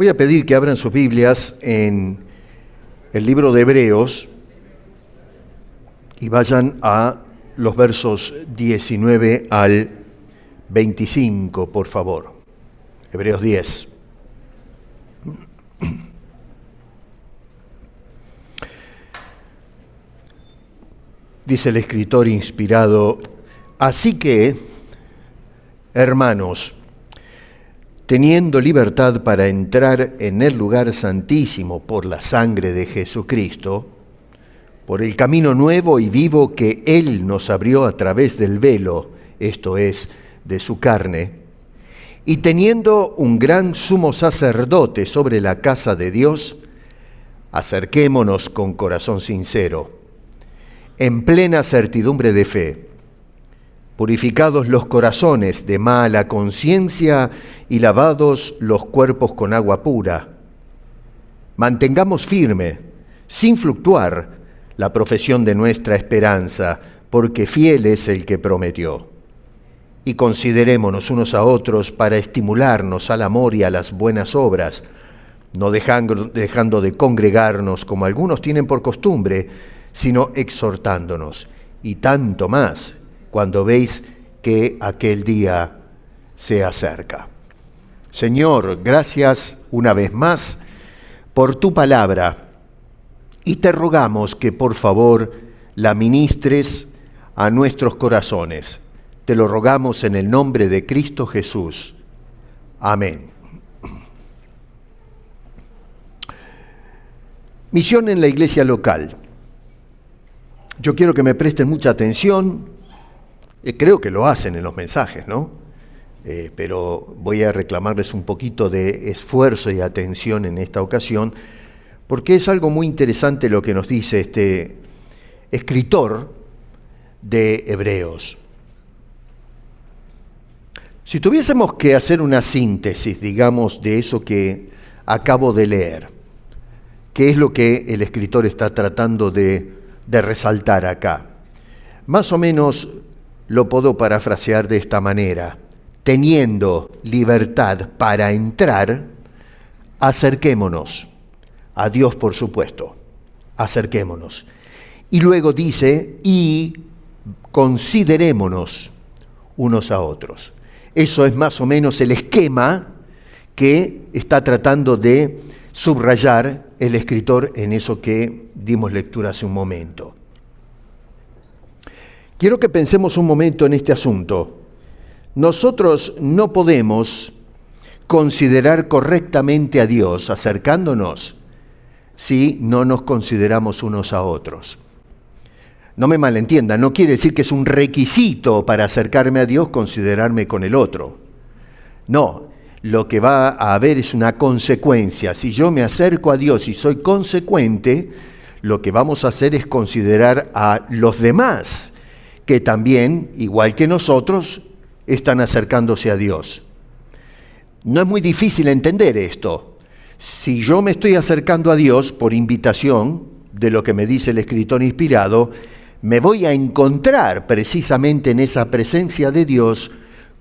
Voy a pedir que abran sus Biblias en el libro de Hebreos y vayan a los versos 19 al 25, por favor. Hebreos 10. Dice el escritor inspirado: así que, hermanos, teniendo libertad para entrar en el lugar santísimo por la sangre de Jesucristo, por el camino nuevo y vivo que Él nos abrió a través del velo, esto es, de su carne, y teniendo un gran sumo sacerdote sobre la casa de Dios, acerquémonos con corazón sincero, en plena certidumbre de fe, purificados los corazones de mala conciencia y lavados los cuerpos con agua pura. Mantengamos firme, sin fluctuar, la profesión de nuestra esperanza, porque fiel es el que prometió. Y considerémonos unos a otros para estimularnos al amor y a las buenas obras, no dejando de congregarnos como algunos tienen por costumbre, sino exhortándonos, y tanto más cuando veis que aquel día se acerca. Señor, gracias una vez más por tu palabra, y te rogamos que por favor la ministres a nuestros corazones. Te lo rogamos en el nombre de Cristo Jesús. Amén. Misión en la iglesia local. Yo quiero que me presten mucha atención. Creo que lo hacen en los mensajes, ¿no? Pero voy a reclamarles un poquito de esfuerzo y atención en esta ocasión, porque es algo muy interesante lo que nos dice este escritor de Hebreos. Si tuviésemos que hacer una síntesis, digamos, de eso que acabo de leer, ¿qué es lo que el escritor está tratando de resaltar acá? Más o menos lo puedo parafrasear de esta manera: teniendo libertad para entrar, acerquémonos a Dios, por supuesto, acerquémonos. Y luego dice, y considerémonos unos a otros. Eso es más o menos el esquema que está tratando de subrayar el escritor en eso que dimos lectura hace un momento. Quiero que pensemos un momento en este asunto. Nosotros no podemos considerar correctamente a Dios acercándonos si no nos consideramos unos a otros. No me malentiendan, no quiere decir que es un requisito para acercarme a Dios considerarme con el otro. No, lo que va a haber es una consecuencia. Si yo me acerco a Dios y soy consecuente, lo que vamos a hacer es considerar a los demás, que también, igual que nosotros, están acercándose a Dios. No es muy difícil entender esto. Si yo me estoy acercando a Dios por invitación de lo que me dice el escritor inspirado, me voy a encontrar precisamente en esa presencia de Dios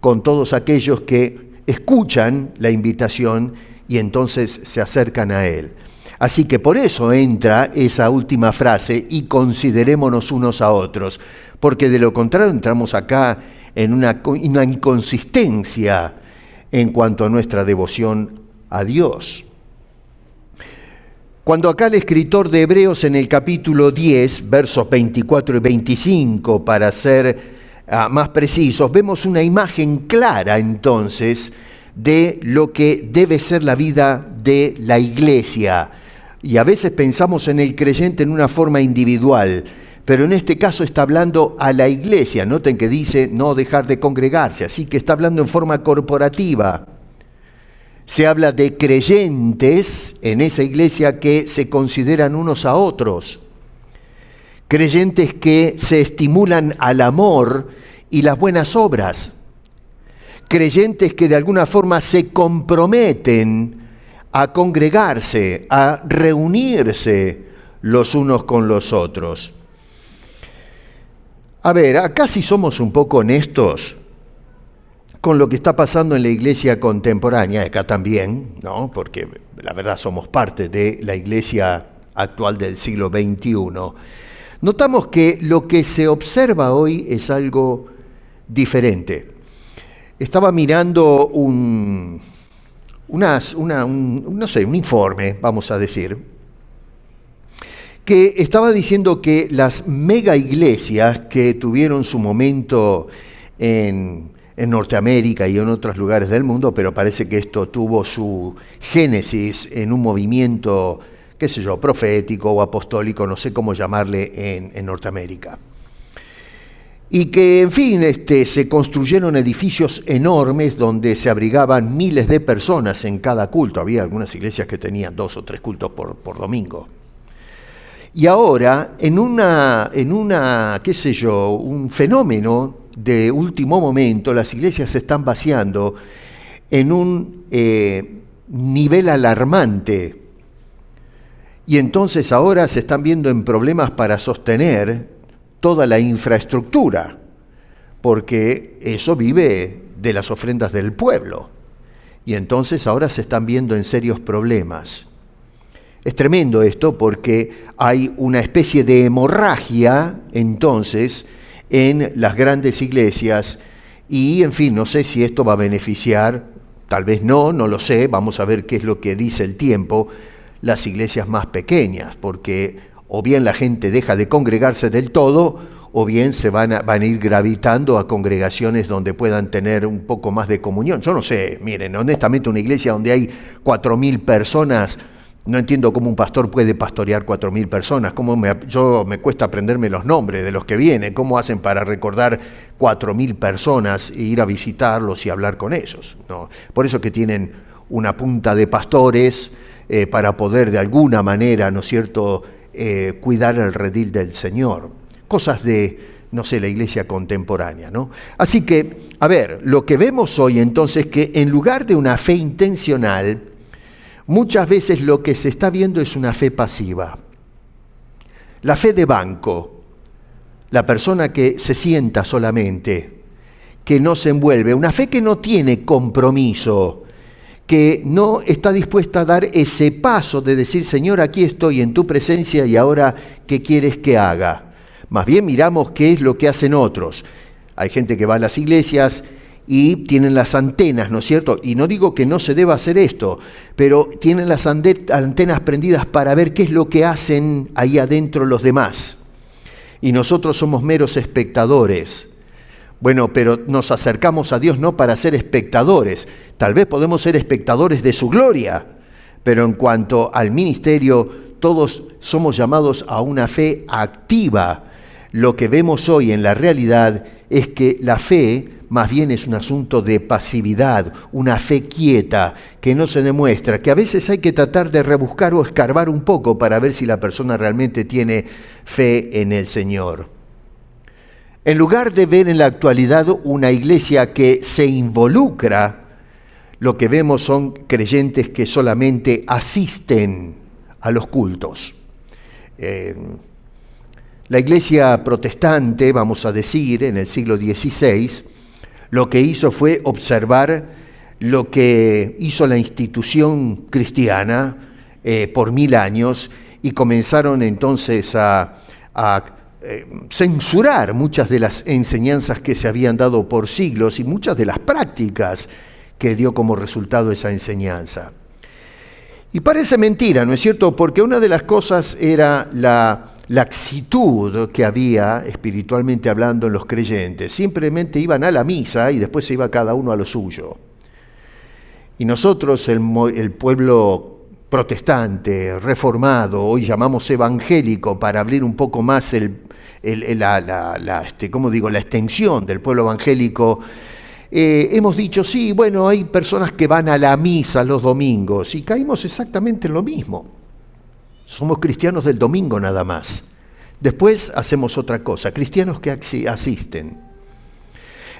con todos aquellos que escuchan la invitación y entonces se acercan a Él. Así que por eso entra esa última frase, y considerémonos unos a otros, porque de lo contrario entramos acá en una inconsistencia en cuanto a nuestra devoción a Dios. Cuando acá el escritor de Hebreos en el capítulo 10, versos 24 y 25, para ser más precisos, vemos una imagen clara entonces de lo que debe ser la vida de la iglesia. Y a veces pensamos en el creyente en una forma individual, pero en este caso está hablando a la iglesia. Noten que dice no dejar de congregarse, así que está hablando en forma corporativa. Se habla de creyentes en esa iglesia que se consideran unos a otros. Creyentes que se estimulan al amor y las buenas obras. Creyentes que de alguna forma se comprometen a congregarse, a reunirse los unos con los otros. A ver, acá si somos un poco honestos, con lo que está pasando en la iglesia contemporánea, acá también, ¿no? Porque la verdad somos parte de la iglesia actual del siglo XXI, notamos que lo que se observa hoy es algo diferente. Estaba mirando un informe, vamos a decir, que estaba diciendo que las mega iglesias que tuvieron su momento en Norteamérica y en otros lugares del mundo, pero parece que esto tuvo su génesis en un movimiento, qué sé yo, profético o apostólico, no sé cómo llamarle en Norteamérica. Y que, en fin, se construyeron edificios enormes donde se abrigaban miles de personas en cada culto. Había algunas iglesias que tenían 2 o 3 cultos por domingo. Y ahora, en qué sé yo, un fenómeno de último momento, las iglesias se están vaciando en un nivel alarmante. Y entonces ahora se están viendo en problemas para sostener toda la infraestructura, porque eso vive de las ofrendas del pueblo. Y entonces ahora se están viendo en serios problemas. Es tremendo esto porque hay una especie de hemorragia entonces en las grandes iglesias y, en fin, no sé si esto va a beneficiar, tal vez no lo sé, vamos a ver qué es lo que dice el tiempo, las iglesias más pequeñas, porque o bien la gente deja de congregarse del todo, o bien se van a ir gravitando a congregaciones donde puedan tener un poco más de comunión. Yo no sé, miren, honestamente una iglesia donde hay 4.000 personas, no entiendo cómo un pastor puede pastorear 4.000 personas, me cuesta aprenderme los nombres de los que vienen, cómo hacen para recordar 4.000 personas e ir a visitarlos y hablar con ellos, ¿no? Por eso que tienen una punta de pastores para poder de alguna manera, ¿no es cierto?, cuidar el redil del Señor. Cosas de, no sé, la iglesia contemporánea, ¿no? Así que, a ver, lo que vemos hoy entonces es que en lugar de una fe intencional, muchas veces lo que se está viendo es una fe pasiva. La fe de banco, la persona que se sienta solamente, que no se envuelve, una fe que no tiene compromiso, que no está dispuesta a dar ese paso de decir, Señor, aquí estoy en tu presencia y ahora, ¿qué quieres que haga? Más bien miramos qué es lo que hacen otros. Hay gente que va a las iglesias y tienen las antenas, ¿no es cierto? Y no digo que no se deba hacer esto, pero tienen las antenas prendidas para ver qué es lo que hacen ahí adentro los demás. Y nosotros somos meros espectadores. Bueno, pero nos acercamos a Dios no para ser espectadores. Tal vez podemos ser espectadores de su gloria, pero en cuanto al ministerio, todos somos llamados a una fe activa. Lo que vemos hoy en la realidad es que la fe más bien es un asunto de pasividad, una fe quieta que no se demuestra, que a veces hay que tratar de rebuscar o escarbar un poco para ver si la persona realmente tiene fe en el Señor. En lugar de ver en la actualidad una iglesia que se involucra, lo que vemos son creyentes que solamente asisten a los cultos. La iglesia protestante, vamos a decir, en el siglo XVI, lo que hizo fue observar lo que hizo la institución cristiana por 1000 años y comenzaron entonces a censurar muchas de las enseñanzas que se habían dado por siglos y muchas de las prácticas que dio como resultado esa enseñanza. Y parece mentira, ¿no es cierto? Porque una de las cosas era la laxitud que había, espiritualmente hablando, en los creyentes. Simplemente iban a la misa y después se iba cada uno a lo suyo. Y nosotros, el pueblo protestante, reformado, hoy llamamos evangélico para abrir un poco más la extensión del pueblo evangélico, hemos dicho, sí, bueno, hay personas que van a la misa los domingos y caímos exactamente en lo mismo. Somos cristianos del domingo nada más. Después hacemos otra cosa, cristianos que asisten.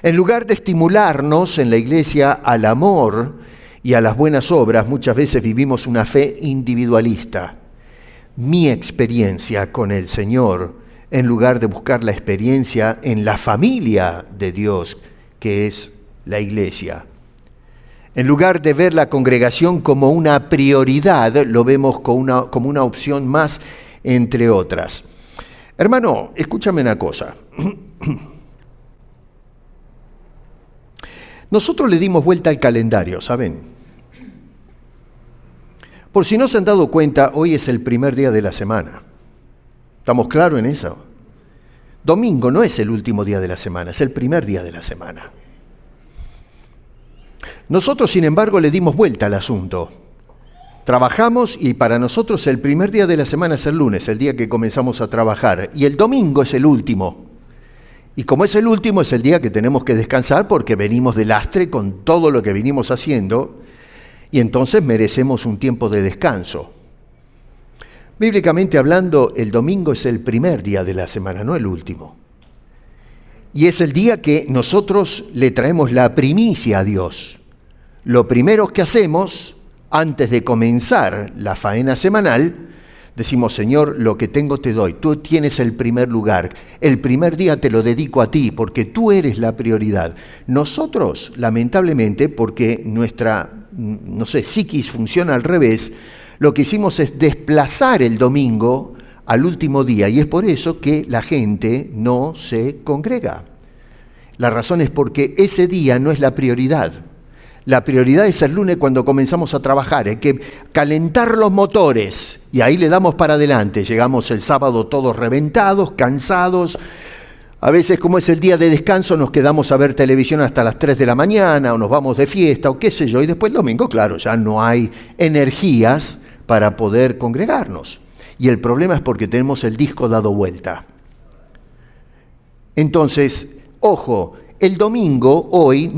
En lugar de estimularnos en la iglesia al amor y a las buenas obras, muchas veces vivimos una fe individualista. Mi experiencia con el Señor, en lugar de buscar la experiencia en la familia de Dios, que es la iglesia. En lugar de ver la congregación como una prioridad, lo vemos como una opción más entre otras. Hermano, escúchame una cosa. Nosotros le dimos vuelta al calendario, ¿saben? Por si no se han dado cuenta, hoy es el primer día de la semana. ¿Estamos claros en eso? Domingo no es el último día de la semana, es el primer día de la semana. Nosotros, sin embargo, le dimos vuelta al asunto. Trabajamos y para nosotros el primer día de la semana es el lunes, el día que comenzamos a trabajar, y el domingo es el último. Y como es el último, es el día que tenemos que descansar porque venimos de lastre con todo lo que vinimos haciendo, y entonces merecemos un tiempo de descanso. Bíblicamente hablando, el domingo es el primer día de la semana, no el último. Y es el día que nosotros le traemos la primicia a Dios. Lo primero que hacemos, antes de comenzar la faena semanal, decimos, Señor, lo que tengo te doy. Tú tienes el primer lugar. El primer día te lo dedico a ti, porque tú eres la prioridad. Nosotros, lamentablemente, porque nuestra, psiquis funciona al revés, lo que hicimos es desplazar el domingo al último día, y es por eso que la gente no se congrega. La razón es porque ese día no es la prioridad. La prioridad es el lunes cuando comenzamos a trabajar. Hay que calentar los motores y ahí le damos para adelante. Llegamos el sábado todos reventados, cansados. A veces, como es el día de descanso, nos quedamos a ver televisión hasta las 3 de la mañana o nos vamos de fiesta o qué sé yo. Y después el domingo, claro, ya no hay energías para poder congregarnos. Y el problema es porque tenemos el disco dado vuelta. Entonces, ojo, el domingo hoy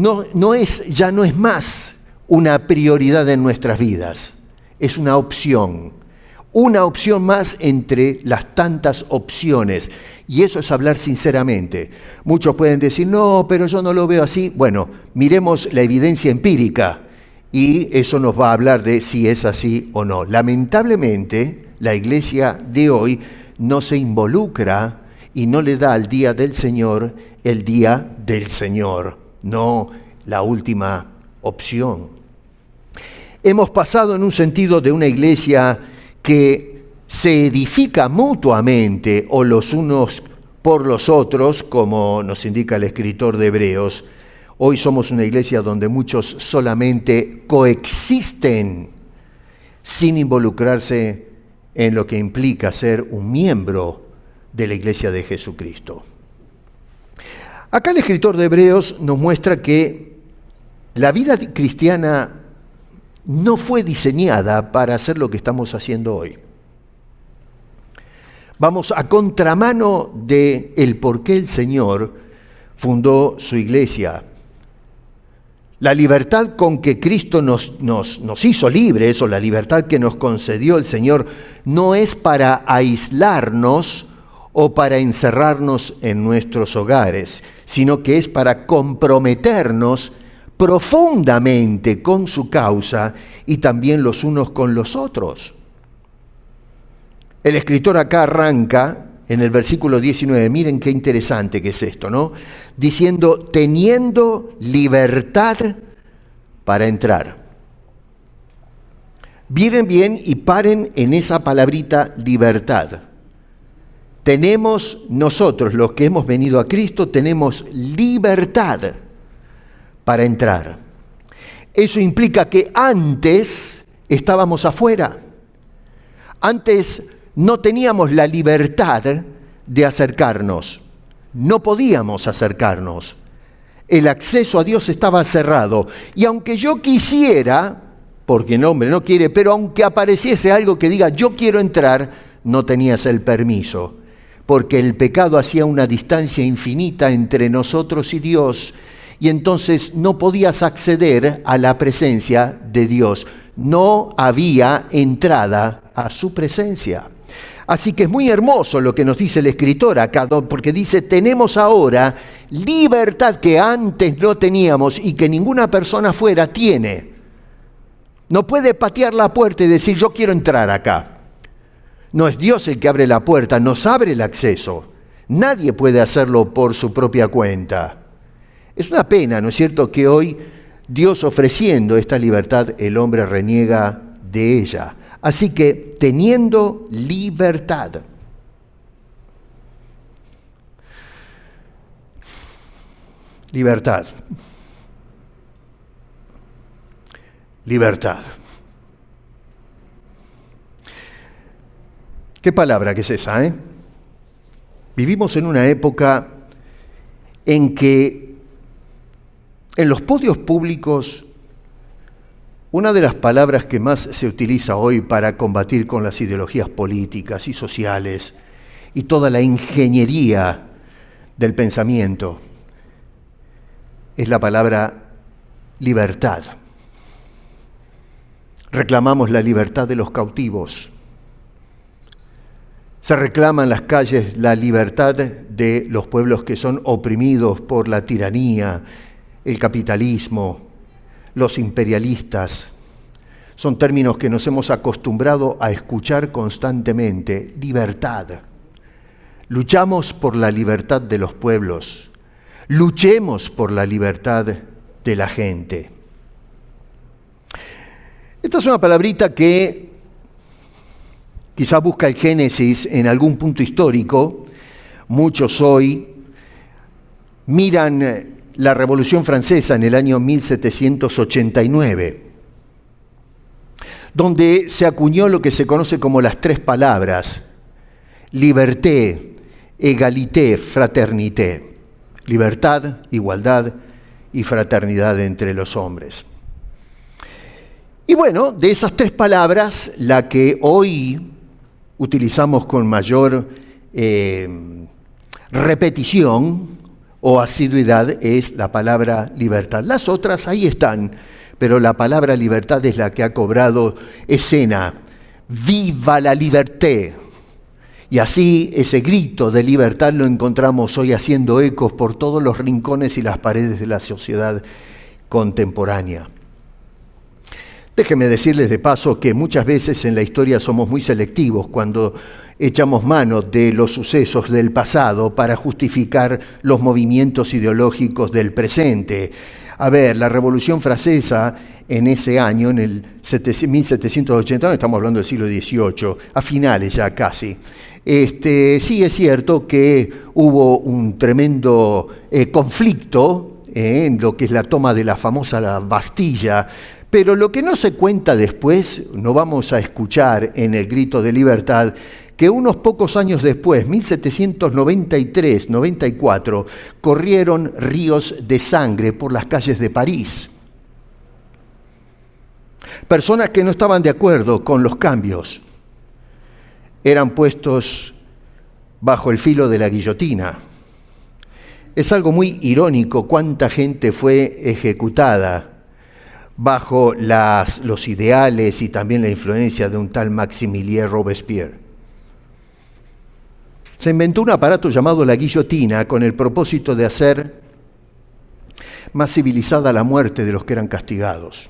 ya no es más una prioridad en nuestras vidas, es una opción más entre las tantas opciones, y eso es hablar sinceramente. Muchos pueden decir, no, pero yo no lo veo así. Bueno, miremos la evidencia empírica y eso nos va a hablar de si es así o no. Lamentablemente, la iglesia de hoy no se involucra y no le da al día del Señor el día del Señor, no la última opción. Hemos pasado en un sentido de una iglesia que se edifica mutuamente o los unos por los otros, como nos indica el escritor de Hebreos. Hoy somos una iglesia donde muchos solamente coexisten sin involucrarse en lo que implica ser un miembro de la iglesia de Jesucristo. Acá el escritor de Hebreos nos muestra que la vida cristiana no fue diseñada para hacer lo que estamos haciendo hoy. Vamos a contramano de el por qué el Señor fundó su iglesia. La libertad con que Cristo nos hizo libres, o la libertad que nos concedió el Señor, no es para aislarnos o para encerrarnos en nuestros hogares, sino que es para comprometernos profundamente con su causa y también los unos con los otros. El escritor acá arranca en el versículo 19, miren qué interesante que es esto, ¿no? Diciendo, teniendo libertad para entrar. Miren bien y paren en esa palabrita libertad. Tenemos nosotros, los que hemos venido a Cristo, tenemos libertad para entrar. Eso implica que antes estábamos afuera. Antes no teníamos la libertad de acercarnos. No podíamos acercarnos. El acceso a Dios estaba cerrado. Y aunque yo quisiera, porque el hombre no quiere, pero aunque apareciese algo que diga yo quiero entrar, no tenías el permiso. Porque el pecado hacía una distancia infinita entre nosotros y Dios, y entonces no podías acceder a la presencia de Dios. No había entrada a su presencia. Así que es muy hermoso lo que nos dice el escritor acá, porque dice, tenemos ahora libertad que antes no teníamos y que ninguna persona afuera tiene. No puede patear la puerta y decir, yo quiero entrar acá. No es Dios el que abre la puerta, nos abre el acceso. Nadie puede hacerlo por su propia cuenta. Es una pena, ¿no es cierto?, que hoy Dios ofreciendo esta libertad, el hombre reniega de ella. Así que teniendo libertad. Libertad. Libertad. ¿Qué palabra que es esa, eh? Vivimos en una época en que en los podios públicos una de las palabras que más se utiliza hoy para combatir con las ideologías políticas y sociales y toda la ingeniería del pensamiento es la palabra libertad. Reclamamos la libertad de los cautivos. Se reclama en las calles la libertad de los pueblos que son oprimidos por la tiranía, el capitalismo, los imperialistas. Son términos que nos hemos acostumbrado a escuchar constantemente. Libertad. Luchamos por la libertad de los pueblos. Luchemos por la libertad de la gente. Esta es una palabrita que quizá busca el génesis en algún punto histórico. Muchos hoy miran la Revolución Francesa en el año 1789, donde se acuñó lo que se conoce como las tres palabras: liberté, égalité, fraternité. Libertad, igualdad y fraternidad entre los hombres. Y bueno, de esas tres palabras, la que hoy utilizamos con mayor repetición o asiduidad es la palabra libertad. Las otras ahí están, pero la palabra libertad es la que ha cobrado escena. ¡Viva la liberté! Y así ese grito de libertad lo encontramos hoy haciendo ecos por todos los rincones y las paredes de la sociedad contemporánea. Déjenme decirles de paso que muchas veces en la historia somos muy selectivos cuando echamos mano de los sucesos del pasado para justificar los movimientos ideológicos del presente. A ver, la Revolución Francesa en ese año, en el 1789, estamos hablando del siglo XVIII, a finales ya casi. Sí es cierto que hubo un tremendo conflicto en lo que es la toma de la famosa Bastilla, pero lo que no se cuenta después, no vamos a escuchar en el grito de libertad, que unos pocos años después, 1793-94, corrieron ríos de sangre por las calles de París. Personas que no estaban de acuerdo con los cambios eran puestos bajo el filo de la guillotina. Es algo muy irónico cuánta gente fue ejecutada bajo los ideales y también la influencia de un tal Maximilien Robespierre. Se inventó un aparato llamado la guillotina con el propósito de hacer más civilizada la muerte de los que eran castigados.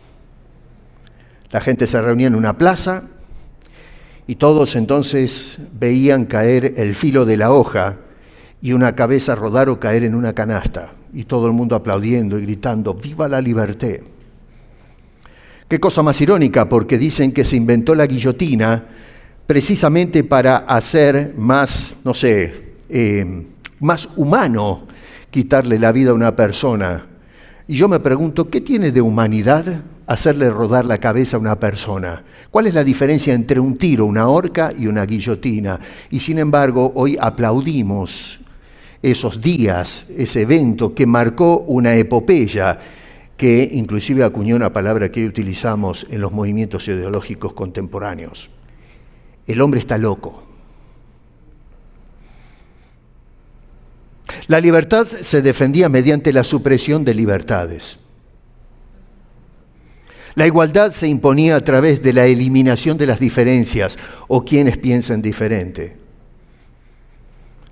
La gente se reunía en una plaza y todos entonces veían caer el filo de la hoja y una cabeza rodar o caer en una canasta, y todo el mundo aplaudiendo y gritando ¡Viva la liberté! Qué cosa más irónica, porque dicen que se inventó la guillotina precisamente para hacer más, más humano quitarle la vida a una persona. Y yo me pregunto, ¿qué tiene de humanidad hacerle rodar la cabeza a una persona? ¿Cuál es la diferencia entre un tiro, una horca y una guillotina? Y sin embargo, hoy aplaudimos esos días, ese evento que marcó una epopeya, que inclusive acuñó una palabra que hoy utilizamos en los movimientos ideológicos contemporáneos. El hombre está loco. La libertad se defendía mediante la supresión de libertades. La igualdad se imponía a través de la eliminación de las diferencias o quienes piensan diferente.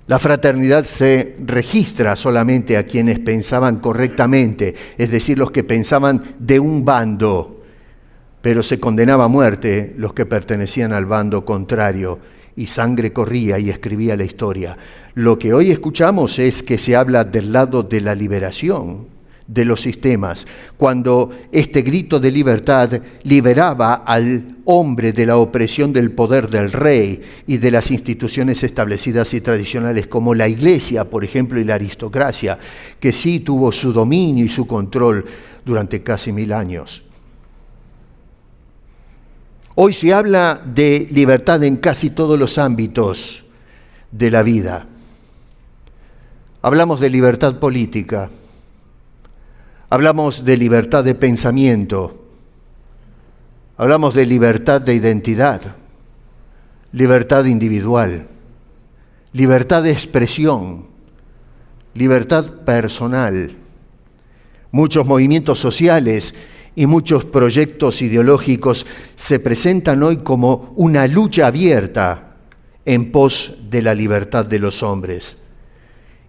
La fraternidad se registra solamente a quienes pensaban correctamente, es decir, los que pensaban de un bando, pero se condenaba a muerte los que pertenecían al bando contrario, y sangre corría y escribía la historia. Lo que hoy escuchamos es que se habla del lado de la liberación, de los sistemas, cuando este grito de libertad liberaba al hombre de la opresión del poder del rey y de las instituciones establecidas y tradicionales como la iglesia, por ejemplo, y la aristocracia, que sí tuvo su dominio y su control durante casi 1000 años. Hoy se habla de libertad en casi todos los ámbitos de la vida. Hablamos de libertad política, hablamos de libertad de pensamiento, hablamos de libertad de identidad, libertad individual, libertad de expresión, libertad personal. Muchos movimientos sociales y muchos proyectos ideológicos se presentan hoy como una lucha abierta en pos de la libertad de los hombres.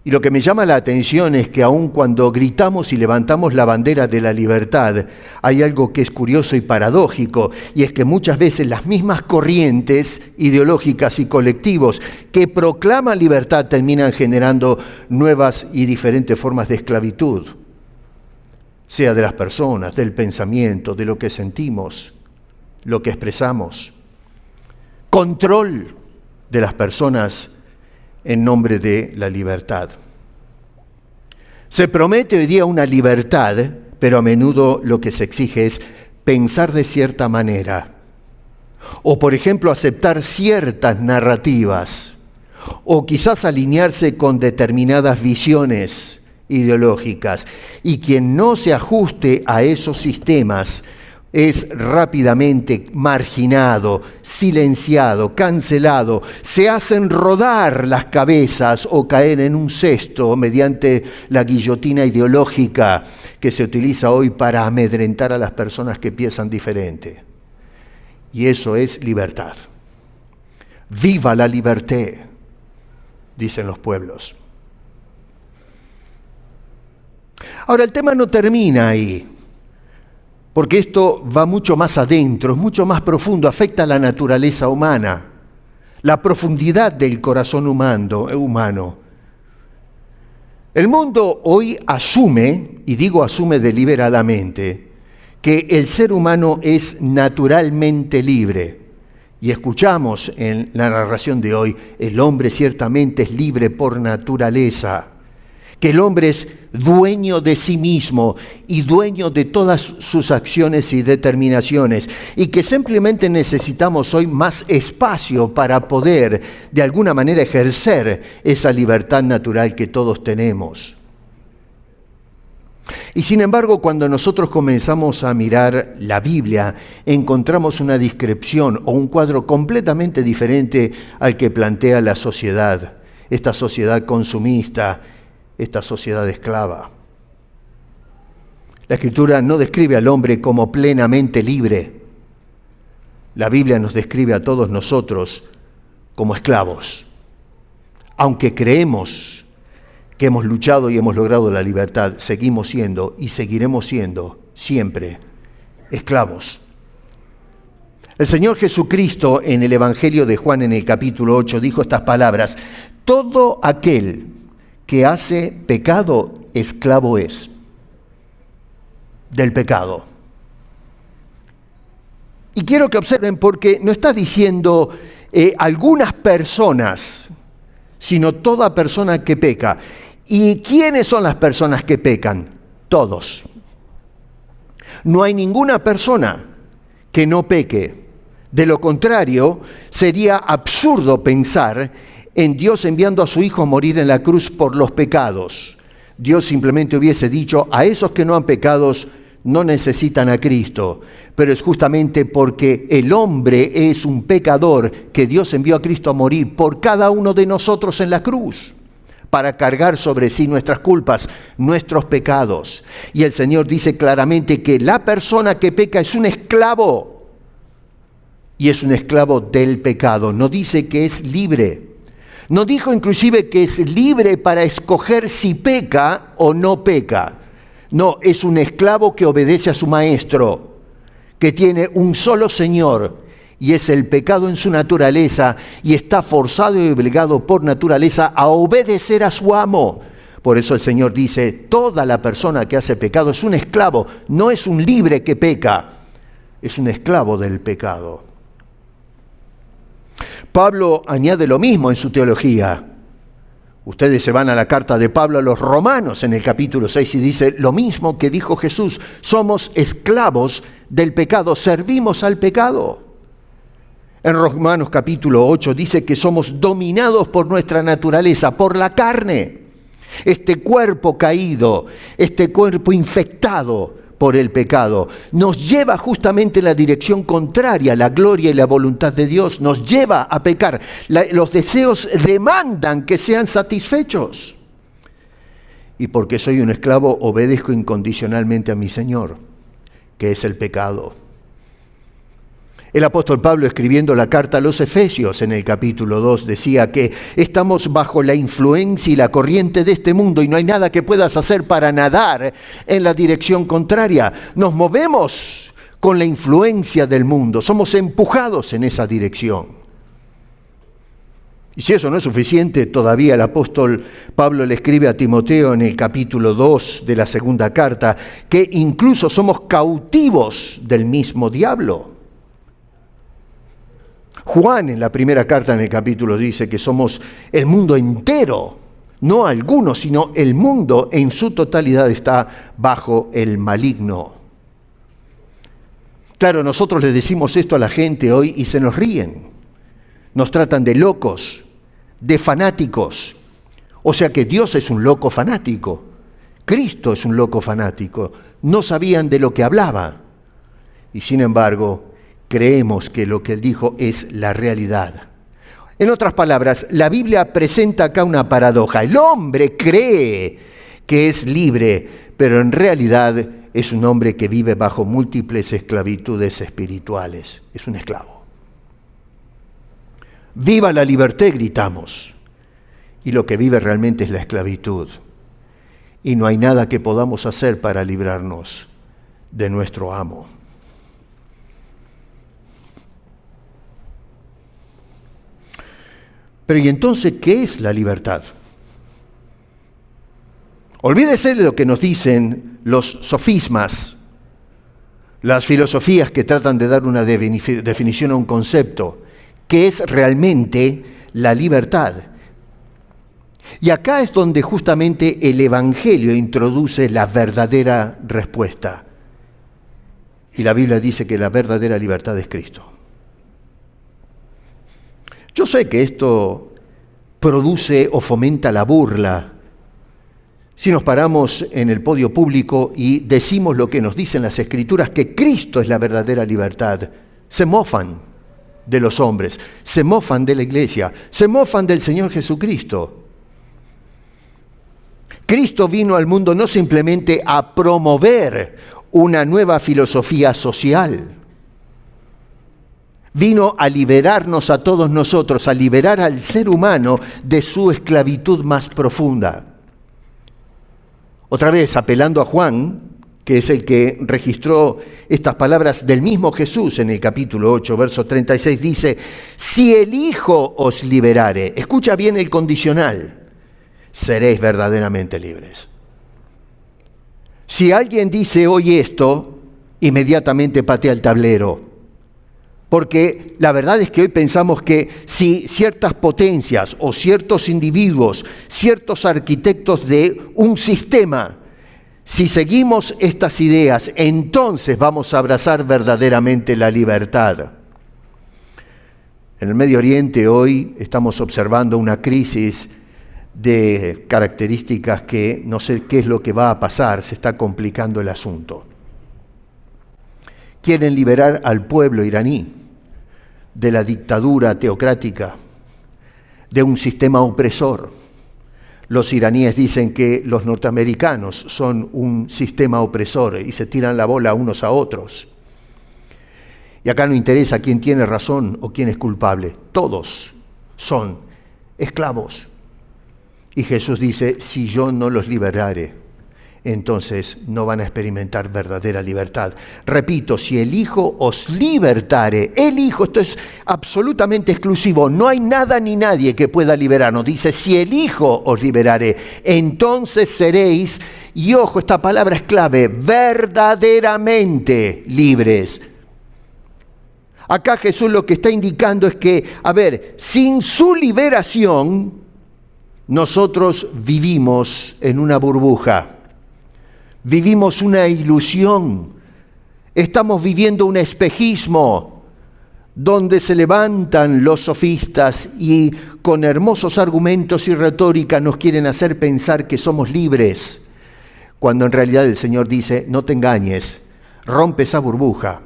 Y lo que me llama la atención es que aun cuando gritamos y levantamos la bandera de la libertad, hay algo que es curioso y paradójico, y es que muchas veces las mismas corrientes ideológicas y colectivos que proclaman libertad terminan generando nuevas y diferentes formas de esclavitud, sea de las personas, del pensamiento, de lo que sentimos, lo que expresamos. Control de las personas en nombre de la libertad. Se promete hoy día una libertad, pero a menudo lo que se exige es pensar de cierta manera, o por ejemplo aceptar ciertas narrativas, o quizás alinearse con determinadas visiones ideológicas, y quien no se ajuste a esos sistemas es rápidamente marginado, silenciado, cancelado. Se hacen rodar las cabezas o caer en un cesto mediante la guillotina ideológica que se utiliza hoy para amedrentar a las personas que piensan diferente. Y eso es libertad. ¡Viva la liberté!, dicen los pueblos. Ahora, el tema no termina ahí, porque esto va mucho más adentro, es mucho más profundo, afecta a la naturaleza humana, la profundidad del corazón humano. El mundo hoy asume, y digo asume deliberadamente, que el ser humano es naturalmente libre. Y escuchamos en la narración de hoy, el hombre ciertamente es libre por naturaleza, que el hombre es dueño de sí mismo y dueño de todas sus acciones y determinaciones, y que simplemente necesitamos hoy más espacio para poder de alguna manera ejercer esa libertad natural que todos tenemos. Y sin embargo, cuando nosotros comenzamos a mirar la Biblia, encontramos una descripción o un cuadro completamente diferente al que plantea la sociedad, esta sociedad consumista, esta sociedad esclava. La Escritura no describe al hombre como plenamente libre. La Biblia nos describe a todos nosotros como esclavos. Aunque creemos que hemos luchado y hemos logrado la libertad, seguimos siendo y seguiremos siendo siempre esclavos. El Señor Jesucristo en el Evangelio de Juan en el capítulo 8 dijo estas palabras: todo aquel que hace pecado, esclavo es del pecado. Y quiero que observen, porque no está diciendo algunas personas, sino toda persona que peca. ¿Y quiénes son las personas que pecan? Todos. No hay ninguna persona que no peque. De lo contrario, sería absurdo pensar en Dios enviando a su Hijo a morir en la cruz por los pecados. Dios simplemente hubiese dicho: a esos que no han pecado no necesitan a Cristo. Pero es justamente porque el hombre es un pecador que Dios envió a Cristo a morir por cada uno de nosotros en la cruz, para cargar sobre sí nuestras culpas, nuestros pecados. Y el Señor dice claramente que la persona que peca es un esclavo, y es un esclavo del pecado. No dice que es libre. No dijo inclusive que es libre para escoger si peca o no peca. No, es un esclavo que obedece a su maestro, que tiene un solo Señor, y es el pecado en su naturaleza, y está forzado y obligado por naturaleza a obedecer a su amo. Por eso el Señor dice, toda la persona que hace pecado es un esclavo, no es un libre que peca, es un esclavo del pecado. Pablo añade lo mismo en su teología. Ustedes se van a la carta de Pablo a los Romanos en el capítulo 6 y dice lo mismo que dijo Jesús, somos esclavos del pecado, servimos al pecado. En Romanos capítulo 8 dice que somos dominados por nuestra naturaleza, por la carne. Este cuerpo caído, este cuerpo infectado por el pecado, nos lleva justamente en la dirección contraria a la gloria y la voluntad de Dios, nos lleva a pecar. Los deseos demandan que sean satisfechos. Y porque soy un esclavo, obedezco incondicionalmente a mi Señor, que es el pecado. El apóstol Pablo, escribiendo la carta a los Efesios en el capítulo 2, decía que estamos bajo la influencia y la corriente de este mundo y no hay nada que puedas hacer para nadar en la dirección contraria. Nos movemos con la influencia del mundo, somos empujados en esa dirección. Y si eso no es suficiente, todavía el apóstol Pablo le escribe a Timoteo en el capítulo 2 de la segunda carta que incluso somos cautivos del mismo diablo. Juan en la primera carta en el capítulo dice que somos el mundo entero, no algunos, sino el mundo en su totalidad está bajo el maligno. Claro, nosotros le decimos esto a la gente hoy y se nos ríen. Nos tratan de locos, de fanáticos. O sea que Dios es un loco fanático. Cristo es un loco fanático. No sabían de lo que hablaba. Y sin embargo, creemos que lo que él dijo es la realidad. En otras palabras, la Biblia presenta acá una paradoja. El hombre cree que es libre, pero en realidad es un hombre que vive bajo múltiples esclavitudes espirituales. Es un esclavo. ¡Viva la libertad!, gritamos. Y lo que vive realmente es la esclavitud. Y no hay nada que podamos hacer para librarnos de nuestro amo. Pero ¿y entonces qué es la libertad? Olvídese de lo que nos dicen los sofismas, las filosofías que tratan de dar una definición a un concepto. ¿Qué es realmente la libertad? Y acá es donde justamente el Evangelio introduce la verdadera respuesta. Y la Biblia dice que la verdadera libertad es Cristo. Yo sé que esto produce o fomenta la burla. Si nos paramos en el podio público y decimos lo que nos dicen las Escrituras, que Cristo es la verdadera libertad, se mofan de los hombres, se mofan de la iglesia, se mofan del Señor Jesucristo. Cristo vino al mundo no simplemente a promover una nueva filosofía social, vino a liberarnos a todos nosotros, a liberar al ser humano de su esclavitud más profunda. Otra vez, apelando a Juan, que es el que registró estas palabras del mismo Jesús en el capítulo 8, verso 36, dice, si el Hijo os liberare, escucha bien el condicional, seréis verdaderamente libres. Si alguien dice hoy esto, inmediatamente patea el tablero. Porque la verdad es que hoy pensamos que si ciertas potencias o ciertos individuos, ciertos arquitectos de un sistema, si seguimos estas ideas, entonces vamos a abrazar verdaderamente la libertad. En el Medio Oriente hoy estamos observando una crisis de características que no sé qué es lo que va a pasar, se está complicando el asunto. Quieren liberar al pueblo iraní de la dictadura teocrática, de un sistema opresor. Los iraníes dicen que los norteamericanos son un sistema opresor y se tiran la bola unos a otros. Y acá no interesa quién tiene razón o quién es culpable. Todos son esclavos. Y Jesús dice, si yo no los liberare, entonces no van a experimentar verdadera libertad. Repito, si el Hijo os libertare, el Hijo, esto es absolutamente exclusivo, no hay nada ni nadie que pueda liberarnos. Dice, si el Hijo os liberare, entonces seréis, y ojo, esta palabra es clave, verdaderamente libres. Acá Jesús lo que está indicando es que, sin su liberación, nosotros vivimos en una burbuja. Vivimos una ilusión, estamos viviendo un espejismo donde se levantan los sofistas y con hermosos argumentos y retórica nos quieren hacer pensar que somos libres, cuando en realidad el Señor dice, no te engañes, rompe esa burbuja.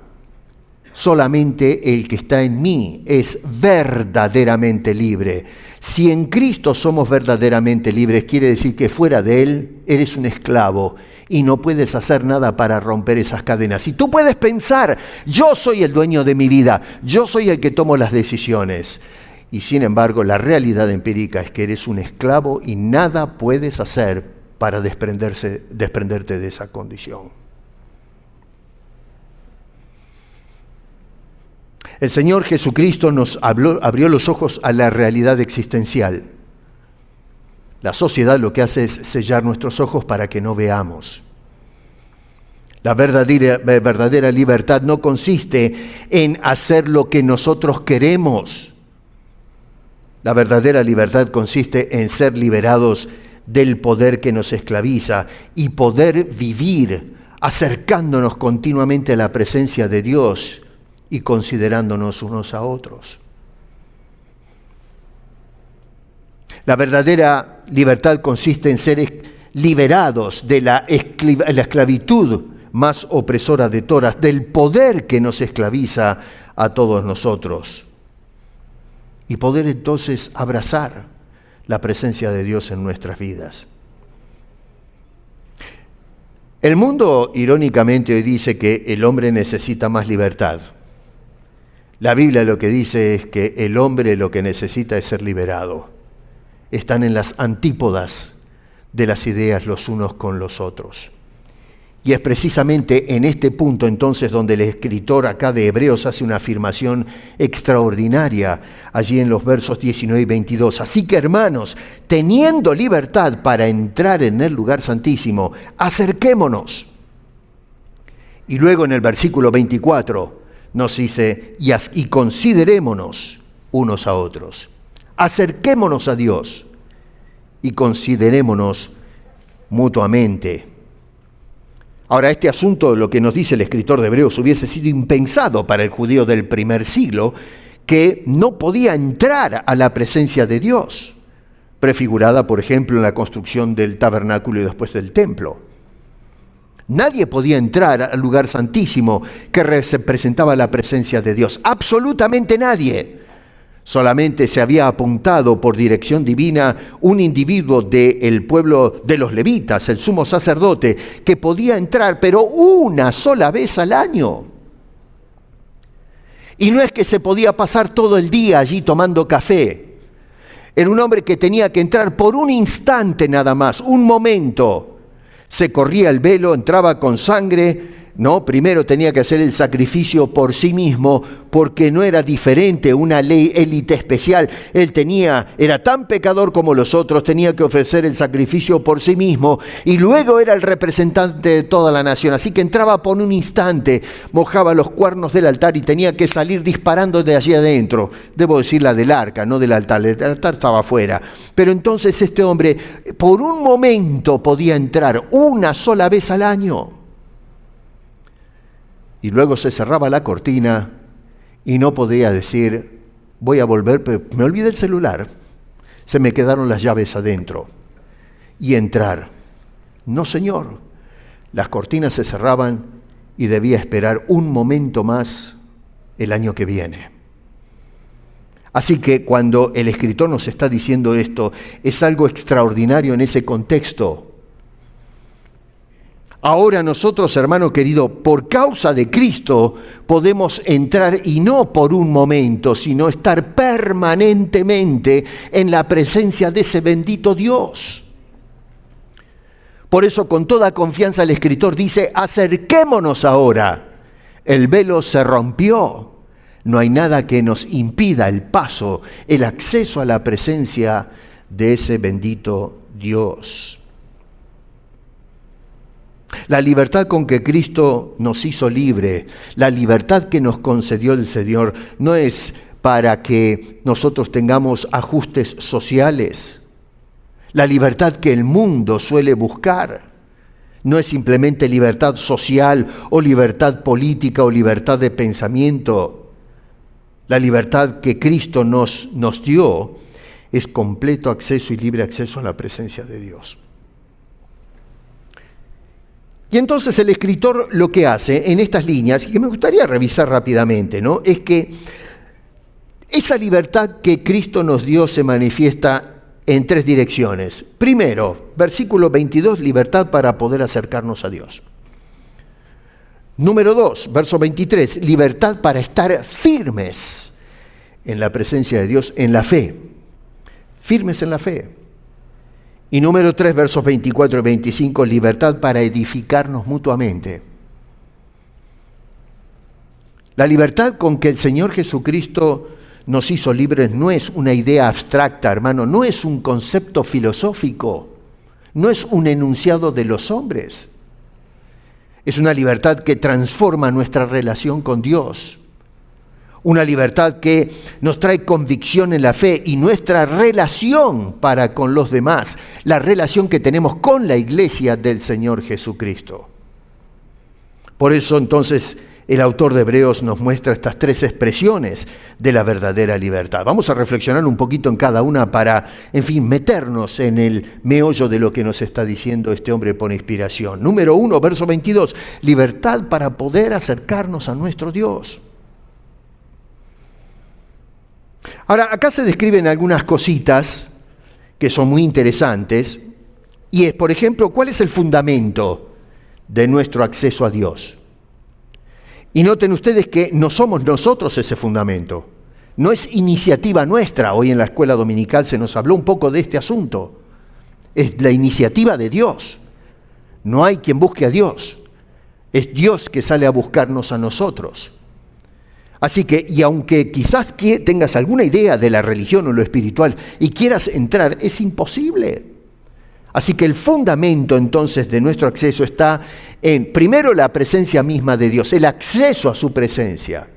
Solamente el que está en mí es verdaderamente libre. Si en Cristo somos verdaderamente libres, quiere decir que fuera de Él eres un esclavo y no puedes hacer nada para romper esas cadenas. Y tú puedes pensar, yo soy el dueño de mi vida, yo soy el que tomo las decisiones. Y sin embargo, la realidad empírica es que eres un esclavo y nada puedes hacer para desprenderte de esa condición. El Señor Jesucristo nos abrió los ojos a la realidad existencial. La sociedad lo que hace es sellar nuestros ojos para que no veamos. La verdadera libertad no consiste en hacer lo que nosotros queremos. La verdadera libertad consiste en ser liberados del poder que nos esclaviza y poder vivir acercándonos continuamente a la presencia de Dios y considerándonos unos a otros. La verdadera libertad consiste en ser liberados de la esclavitud más opresora de todas, del poder que nos esclaviza a todos nosotros, y poder entonces abrazar la presencia de Dios en nuestras vidas. El mundo, irónicamente, hoy dice que el hombre necesita más libertad. La Biblia lo que dice es que el hombre lo que necesita es ser liberado. Están en las antípodas de las ideas los unos con los otros. Y es precisamente en este punto entonces donde el escritor acá de Hebreos hace una afirmación extraordinaria, allí en los versos 19 y 22. Así que, hermanos, teniendo libertad para entrar en el lugar santísimo, acerquémonos. Y luego en el versículo 24 nos dice, y considerémonos unos a otros. Acerquémonos a Dios y considerémonos mutuamente. Ahora, este asunto, lo que nos dice el escritor de Hebreos, hubiese sido impensado para el judío del primer siglo, que no podía entrar a la presencia de Dios, prefigurada, por ejemplo, en la construcción del tabernáculo y después del templo. Nadie podía entrar al lugar santísimo que representaba la presencia de Dios. Absolutamente nadie. Solamente se había apuntado por dirección divina un individuo del pueblo de los levitas, el sumo sacerdote, que podía entrar, pero una sola vez al año. Y no es que se podía pasar todo el día allí tomando café. Era un hombre que tenía que entrar por un instante nada más, un momento. Se corría el velo, entraba con sangre, ¿no? Primero tenía que hacer el sacrificio por sí mismo, porque no era diferente, una ley élite especial. Él era tan pecador como los otros, tenía que ofrecer el sacrificio por sí mismo, y luego era el representante de toda la nación. Así que entraba por un instante, mojaba los cuernos del altar y tenía que salir disparando de allí adentro. Debo decir la del arca, no del altar. El altar estaba afuera. Pero entonces este hombre, por un momento podía entrar una sola vez al año. Y luego se cerraba la cortina y no podía decir, voy a volver, pero me olvidé el celular, se me quedaron las llaves adentro, y entrar. No, señor, las cortinas se cerraban y debía esperar un momento más el año que viene. Así que cuando el escritor nos está diciendo esto, es algo extraordinario en ese contexto. Ahora nosotros, hermano querido, por causa de Cristo, podemos entrar y no por un momento, sino estar permanentemente en la presencia de ese bendito Dios. Por eso con toda confianza el escritor dice, acerquémonos ahora. El velo se rompió. No hay nada que nos impida el paso, el acceso a la presencia de ese bendito Dios. La libertad con que Cristo nos hizo libre, la libertad que nos concedió el Señor, no es para que nosotros tengamos ajustes sociales. La libertad que el mundo suele buscar no es simplemente libertad social o libertad política o libertad de pensamiento. La libertad que Cristo nos dio es completo acceso y libre acceso a la presencia de Dios. Y entonces el escritor lo que hace en estas líneas, y que me gustaría revisar rápidamente, ¿no?, es que esa libertad que Cristo nos dio se manifiesta en tres direcciones. Primero, versículo 22, libertad para poder acercarnos a Dios. Número 2, verso 23, libertad para estar firmes en la presencia de Dios, en la fe. Firmes en la fe. Y número 3, versos 24 y 25, libertad para edificarnos mutuamente. La libertad con que el Señor Jesucristo nos hizo libres no es una idea abstracta, hermano, no es un concepto filosófico, no es un enunciado de los hombres. Es una libertad que transforma nuestra relación con Dios. Una libertad que nos trae convicción en la fe y nuestra relación para con los demás, la relación que tenemos con la iglesia del Señor Jesucristo. Por eso entonces el autor de Hebreos nos muestra estas tres expresiones de la verdadera libertad. Vamos a reflexionar un poquito en cada una para, en fin, meternos en el meollo de lo que nos está diciendo este hombre por inspiración. Número 1, verso 22, libertad para poder acercarnos a nuestro Dios. Ahora, acá se describen algunas cositas que son muy interesantes, y es, por ejemplo, ¿cuál es el fundamento de nuestro acceso a Dios? Y noten ustedes que no somos nosotros ese fundamento, no es iniciativa nuestra. Hoy en la escuela dominical se nos habló un poco de este asunto, es la iniciativa de Dios. No hay quien busque a Dios, es Dios que sale a buscarnos a nosotros. Así que, y aunque quizás tengas alguna idea de la religión o lo espiritual y quieras entrar, es imposible. Así que el fundamento entonces de nuestro acceso está en, primero, la presencia misma de Dios, el acceso a su presencia.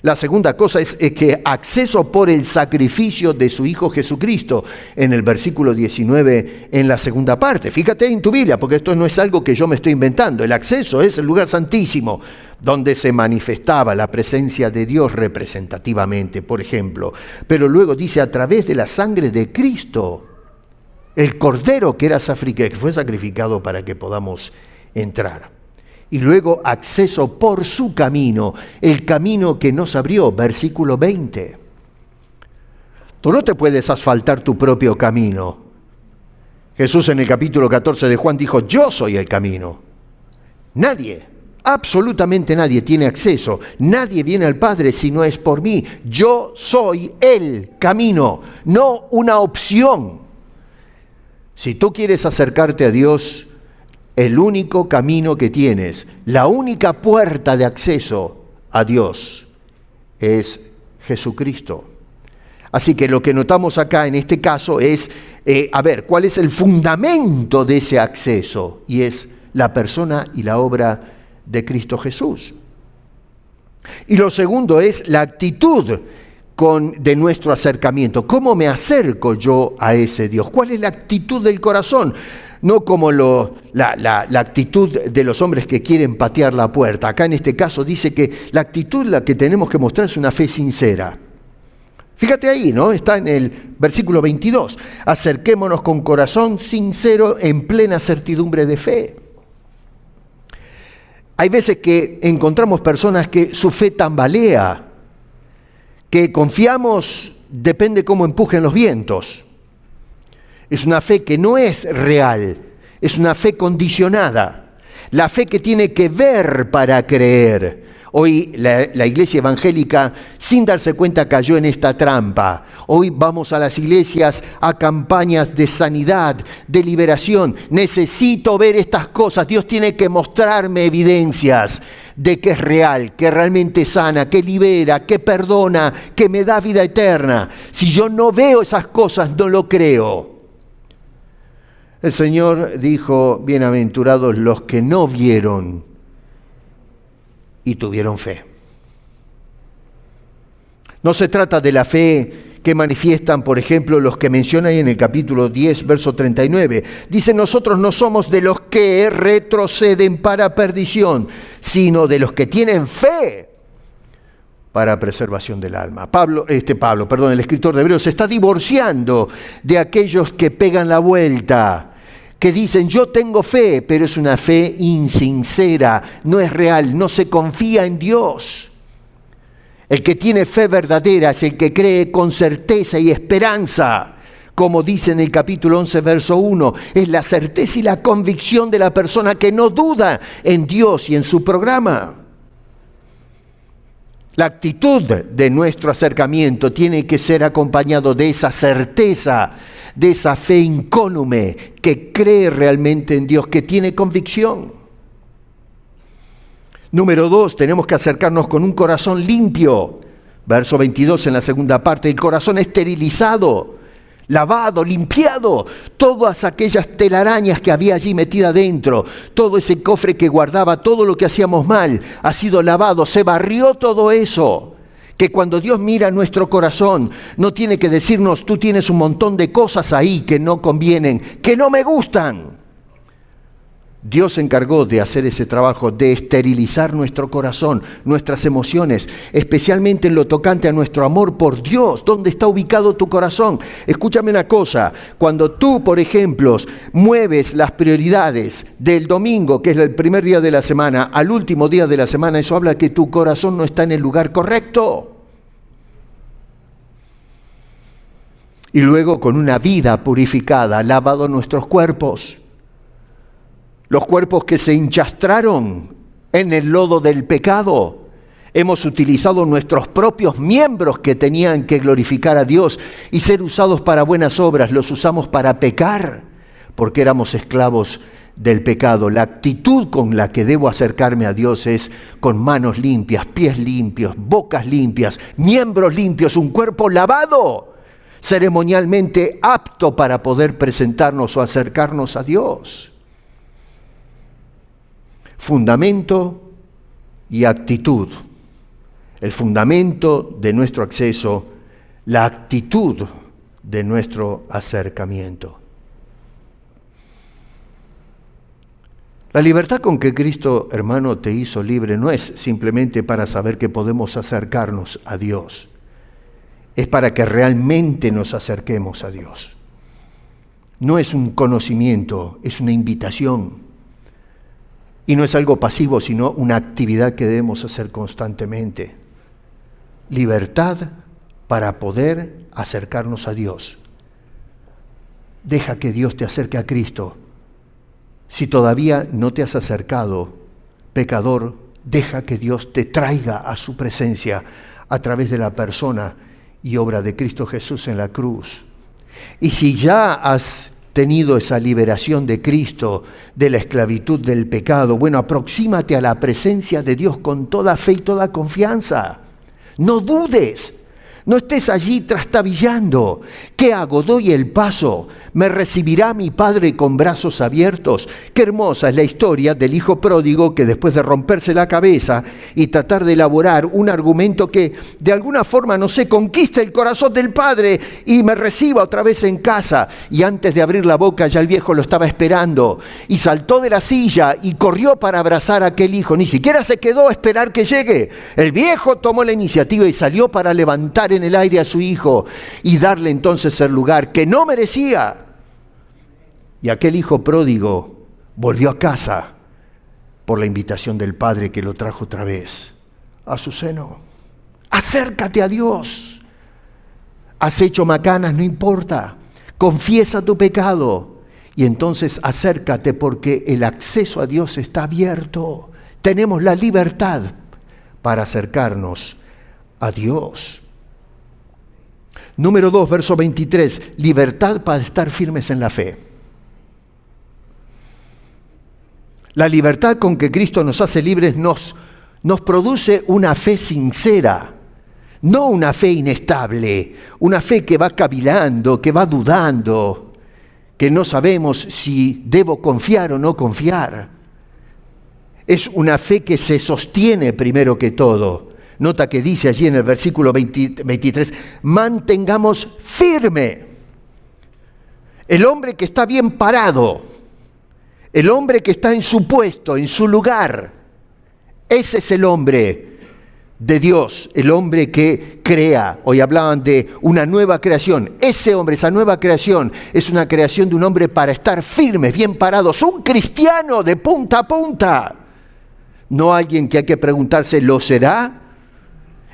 La segunda cosa es que acceso por el sacrificio de su Hijo Jesucristo, en el versículo 19, en la segunda parte. Fíjate en tu Biblia, porque esto no es algo que yo me estoy inventando. El acceso es el lugar santísimo, donde se manifestaba la presencia de Dios representativamente, por ejemplo. Pero luego dice, a través de la sangre de Cristo, el Cordero que fue sacrificado para que podamos entrar. Y luego acceso por su camino, el camino que nos abrió, versículo 20. Tú no te puedes asfaltar tu propio camino. Jesús en el capítulo 14 de Juan dijo, yo soy el camino. Nadie, absolutamente nadie tiene acceso. Nadie viene al Padre si no es por mí. Yo soy el camino, no una opción. Si tú quieres acercarte a Dios, el único camino que tienes, la única puerta de acceso a Dios es Jesucristo. Así que lo que notamos acá en este caso es, ¿cuál es el fundamento de ese acceso? Y es la persona y la obra de Cristo Jesús. Y lo segundo es la actitud de nuestro acercamiento. ¿Cómo me acerco yo a ese Dios? ¿Cuál es la actitud del corazón? No como la actitud de los hombres que quieren patear la puerta. Acá en este caso dice que la actitud la que tenemos que mostrar es una fe sincera. Fíjate ahí, ¿no? Está en el versículo 22. Acerquémonos con corazón sincero en plena certidumbre de fe. Hay veces que encontramos personas que su fe tambalea, que confiamos, depende cómo empujen los vientos. Es una fe que no es real, es una fe condicionada. La fe que tiene que ver para creer, Hoy la iglesia evangélica, sin darse cuenta, cayó en esta trampa. Hoy vamos a las iglesias a campañas de sanidad, de liberación. Necesito ver estas cosas. Dios tiene que mostrarme evidencias de que es real, que realmente sana, que libera, que perdona, que me da vida eterna. Si yo no veo esas cosas, no lo creo. El Señor dijo, bienaventurados los que no vieron y tuvieron fe. No se trata de la fe que manifiestan, por ejemplo, los que menciona ahí en el capítulo 10, verso 39. Dice, nosotros no somos de los que retroceden para perdición, sino de los que tienen fe para preservación del alma. El escritor de Hebreos se está divorciando de aquellos que pegan la vuelta, que dicen, yo tengo fe, pero es una fe insincera, no es real, no se confía en Dios. El que tiene fe verdadera es el que cree con certeza y esperanza. Como dice en el capítulo 11, verso 1, es la certeza y la convicción de la persona que no duda en Dios y en su programa. La actitud de nuestro acercamiento tiene que ser acompañado de esa certeza, de esa fe incólume que cree realmente en Dios, que tiene convicción. Número 2, tenemos que acercarnos con un corazón limpio. Verso 22 en la segunda parte, el corazón esterilizado, lavado, limpiado, todas aquellas telarañas que había allí metida dentro, todo ese cofre que guardaba todo lo que hacíamos mal, ha sido lavado, se barrió todo eso. Que cuando Dios mira nuestro corazón, no tiene que decirnos, tú tienes un montón de cosas ahí que no convienen, que no me gustan. Dios se encargó de hacer ese trabajo, de esterilizar nuestro corazón, nuestras emociones, especialmente en lo tocante a nuestro amor por Dios. ¿Dónde está ubicado tu corazón? Escúchame una cosa, cuando tú, por ejemplo, mueves las prioridades del domingo, que es el primer día de la semana, al último día de la semana, eso habla que tu corazón no está en el lugar correcto. Y luego, con una vida purificada, lavado nuestros cuerpos. Los cuerpos que se hinchastraron en el lodo del pecado. Hemos utilizado nuestros propios miembros que tenían que glorificar a Dios y ser usados para buenas obras. Los usamos para pecar porque éramos esclavos del pecado. La actitud con la que debo acercarme a Dios es con manos limpias, pies limpios, bocas limpias, miembros limpios, un cuerpo lavado, ceremonialmente apto para poder presentarnos o acercarnos a Dios. Fundamento y actitud. El fundamento de nuestro acceso, la actitud de nuestro acercamiento. La libertad con que Cristo, hermano, te hizo libre no es simplemente para saber que podemos acercarnos a Dios. Es para que realmente nos acerquemos a Dios. No es un conocimiento, es una invitación. Y no es algo pasivo, sino una actividad que debemos hacer constantemente. Libertad para poder acercarnos a Dios. Deja que Dios te acerque a Cristo. Si todavía no te has acercado, pecador, deja que Dios te traiga a su presencia a través de la persona y obra de Cristo Jesús en la cruz. Y si ya has tenido esa liberación de Cristo, de la esclavitud del pecado, bueno, aproxímate a la presencia de Dios con toda fe y toda confianza. No dudes, no estés allí trastabillando. ¿Qué hago? Doy el paso. ¿Me recibirá mi Padre con brazos abiertos? Qué hermosa es la historia del hijo pródigo que después de romperse la cabeza y tratar de elaborar un argumento que de alguna forma, no sé, conquista el corazón del padre y me reciba otra vez en casa. Y antes de abrir la boca ya el viejo lo estaba esperando y saltó de la silla y corrió para abrazar a aquel hijo. Ni siquiera se quedó a esperar que llegue. El viejo tomó la iniciativa y salió para levantar en el aire a su hijo y darle entonces el lugar que no merecía. Y aquel hijo pródigo volvió a casa por la invitación del Padre que lo trajo otra vez a su seno. Acércate a Dios. Has hecho macanas, no importa. Confiesa tu pecado y entonces acércate porque el acceso a Dios está abierto. Tenemos la libertad para acercarnos a Dios. Número 2, verso 23, libertad para estar firmes en la fe. La libertad con que Cristo nos hace libres nos produce una fe sincera, no una fe inestable, una fe que va cavilando, que va dudando, que no sabemos si debo confiar o no confiar. Es una fe que se sostiene primero que todo. Nota que dice allí en el versículo 23, mantengamos firme. El hombre que está bien parado, el hombre que está en su puesto, en su lugar, ese es el hombre de Dios, el hombre que crea. Hoy hablaban de una nueva creación. Ese hombre, esa nueva creación, es una creación de un hombre para estar firmes, bien parados. Un cristiano de punta a punta. No alguien que hay que preguntarse, ¿lo será?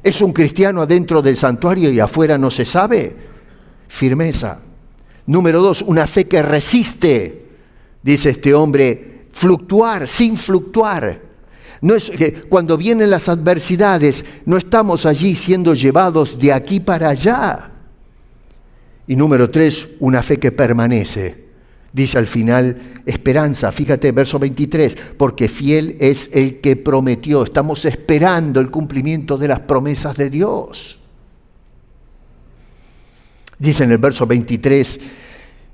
¿Es un cristiano adentro del santuario y afuera no se sabe? Firmeza. Número 2, una fe que resiste. Dice este hombre, fluctuar sin fluctuar. No es que cuando vienen las adversidades, no estamos allí siendo llevados de aquí para allá. Y número 3, una fe que permanece. Dice al final, esperanza. Fíjate, verso 23, porque fiel es el que prometió. Estamos esperando el cumplimiento de las promesas de Dios. Dice en el verso 23,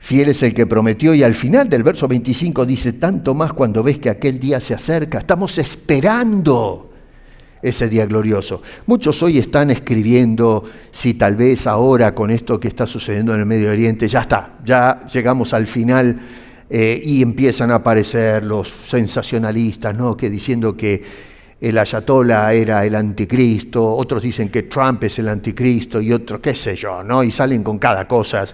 fiel es el que prometió, y al final del verso 25 dice, tanto más cuando ves que aquel día se acerca. Estamos esperando ese día glorioso. Muchos hoy están escribiendo si tal vez ahora con esto que está sucediendo en el Medio Oriente, ya está, ya llegamos al final, y empiezan a aparecer los sensacionalistas, ¿no? Que diciendo que el ayatolá era el anticristo, otros dicen que Trump es el anticristo y otros qué sé yo, ¿no? Y salen con cada cosa.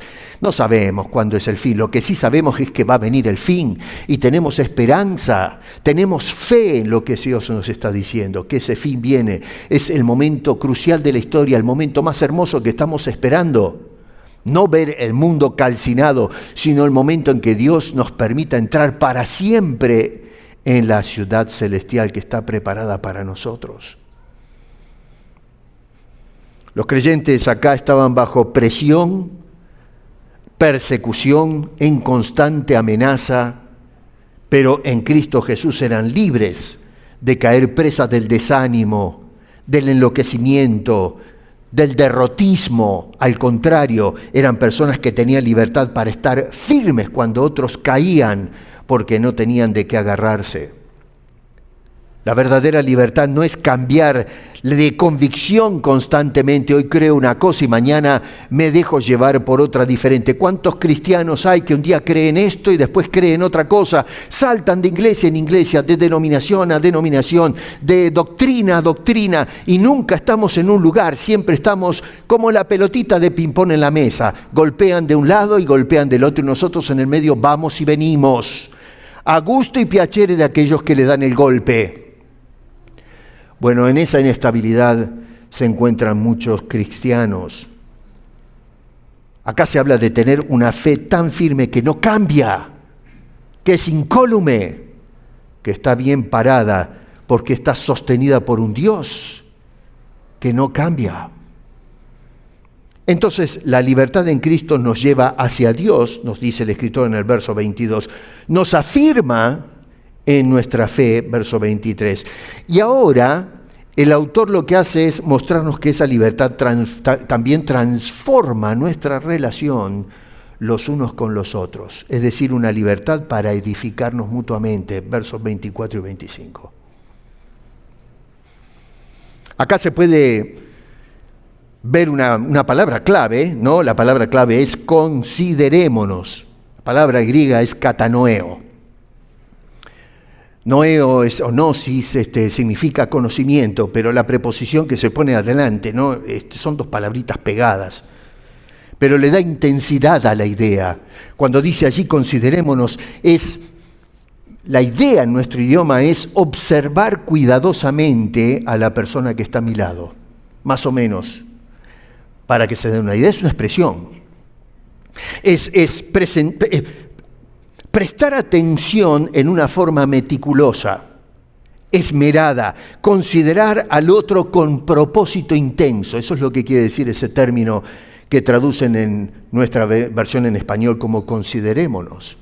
No sabemos cuándo es el fin. Lo que sí sabemos es que va a venir el fin y tenemos esperanza, tenemos fe en lo que Dios nos está diciendo, que ese fin viene. Es el momento crucial de la historia, el momento más hermoso que estamos esperando. No ver el mundo calcinado, sino el momento en que Dios nos permita entrar para siempre en la ciudad celestial que está preparada para nosotros. Los creyentes acá estaban bajo presión, persecución, en constante amenaza, pero en Cristo Jesús eran libres de caer presas del desánimo, del enloquecimiento, del derrotismo. Al contrario, eran personas que tenían libertad para estar firmes cuando otros caían, porque no tenían de qué agarrarse. La verdadera libertad no es cambiar de convicción constantemente. Hoy creo una cosa y mañana me dejo llevar por otra diferente. ¿Cuántos cristianos hay que un día creen esto y después creen otra cosa? Saltan de iglesia en iglesia, de denominación a denominación, de doctrina a doctrina, y nunca estamos en un lugar. Siempre estamos como la pelotita de ping-pong en la mesa. Golpean de un lado y golpean del otro, y nosotros en el medio vamos y venimos, a gusto y piacere de aquellos que le dan el golpe. Bueno, en esa inestabilidad se encuentran muchos cristianos. Acá se habla de tener una fe tan firme que no cambia, que es incólume, que está bien parada porque está sostenida por un Dios que no cambia. Entonces, la libertad en Cristo nos lleva hacia Dios, nos dice el escritor en el verso 22, nos afirma en nuestra fe, verso 23. Y ahora, el autor lo que hace es mostrarnos que esa libertad también transforma nuestra relación los unos con los otros, es decir, una libertad para edificarnos mutuamente, versos 24 y 25. Acá se puede ver una palabra clave, ¿no? La palabra clave es considerémonos. La palabra griega es katanoeo. Noeo es, o gnosis, significa conocimiento, pero la preposición que se pone adelante, ¿no? Son dos palabritas pegadas, pero le da intensidad a la idea. Cuando dice allí considerémonos, la idea en nuestro idioma es observar cuidadosamente a la persona que está a mi lado, más o menos. Para que se den una idea, es una expresión. Prestar atención en una forma meticulosa, esmerada, considerar al otro con propósito intenso. Eso es lo que quiere decir ese término que traducen en nuestra versión en español como considerémonos.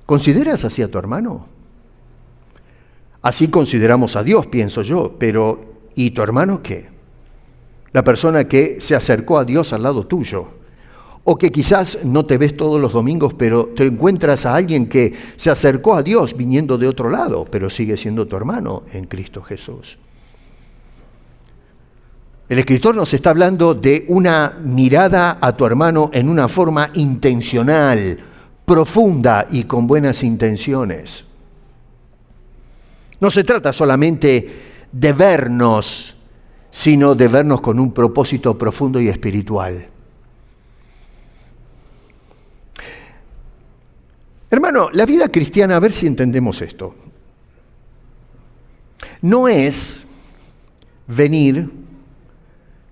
¿Consideras así a tu hermano? Así consideramos a Dios, pienso yo, pero ¿y tu hermano qué? La persona que se acercó a Dios al lado tuyo, o que quizás no te ves todos los domingos, pero te encuentras a alguien que se acercó a Dios viniendo de otro lado, pero sigue siendo tu hermano en Cristo Jesús. El escritor nos está hablando de una mirada a tu hermano en una forma intencional, profunda y con buenas intenciones. No se trata solamente de vernos, sino de vernos con un propósito profundo y espiritual. Hermano, la vida cristiana, a ver si entendemos esto, no es venir,